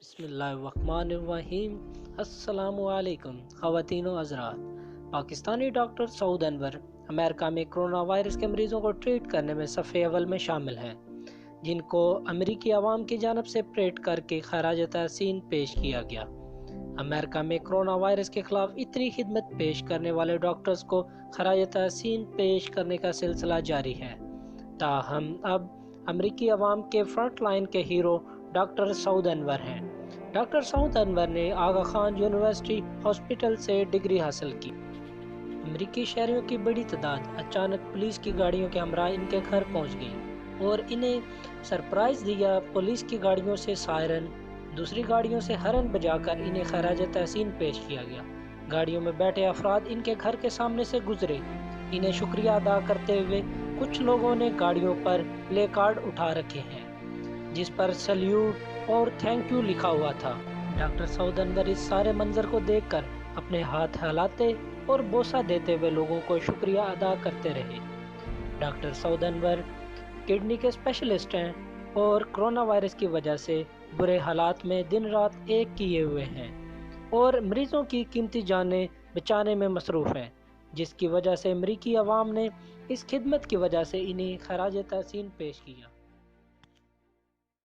बिस्मिल्लाहिर्रहमानिर्रहीम। अस्सलामुअलैकुम ख़वातीन व हज़रात। पाकिस्तानी डॉक्टर सऊद अनवर अमेरिका में कोरोना वायरस के मरीज़ों को ट्रीट करने में सफ़े अव्वल में शामिल हैं, जिनको अमेरिकी अवाम की जानब से परेड करके खराज तहसीन पेश किया गया। अमेरिका में कोरोना वायरस के खिलाफ इतनी खिदमत पेश करने वाले डॉक्टर्स को खराज तहसीन पेश करने का सिलसिला जारी है। ताहम अब अमेरिकी अवाम के फ्रंट लाइन के हीरो डॉक्टर सऊद अनवर हैं। डॉक्टर सऊद अनवर ने आगा खान यूनिवर्सिटी हॉस्पिटल से डिग्री हासिल की। अमेरिकी शहरियों की बड़ी तादाद अचानक पुलिस की गाड़ियों के हमरा इनके घर पहुंच गई और इन्हें सरप्राइज दिया। पुलिस की गाड़ियों से सायरन, दूसरी गाड़ियों से हरन बजाकर इन्हें खराज तहसीन पेश किया गया। गाड़ियों में बैठे अफराद इनके घर के सामने से गुजरे। इन्हें शुक्रिया अदा करते हुए कुछ लोगों ने गाड़ियों पर प्ले कार्ड उठा रखे हैं जिस पर सल्यूट और थैंक यू लिखा हुआ था। डॉक्टर सऊद अनवर इस सारे मंजर को देखकर अपने हाथ हिलाते और बोसा देते हुए लोगों को शुक्रिया अदा करते रहे। डॉक्टर सऊद अनवर किडनी के स्पेशलिस्ट हैं और कोरोना वायरस की वजह से बुरे हालात में दिन रात एक किए हुए हैं और मरीजों की कीमती जानें बचाने में मसरूफ़ हैं, जिसकी वजह से अमेरिकी अवाम ने इस खिदमत की वजह से इन्हें खराज तहसीन पेश किया।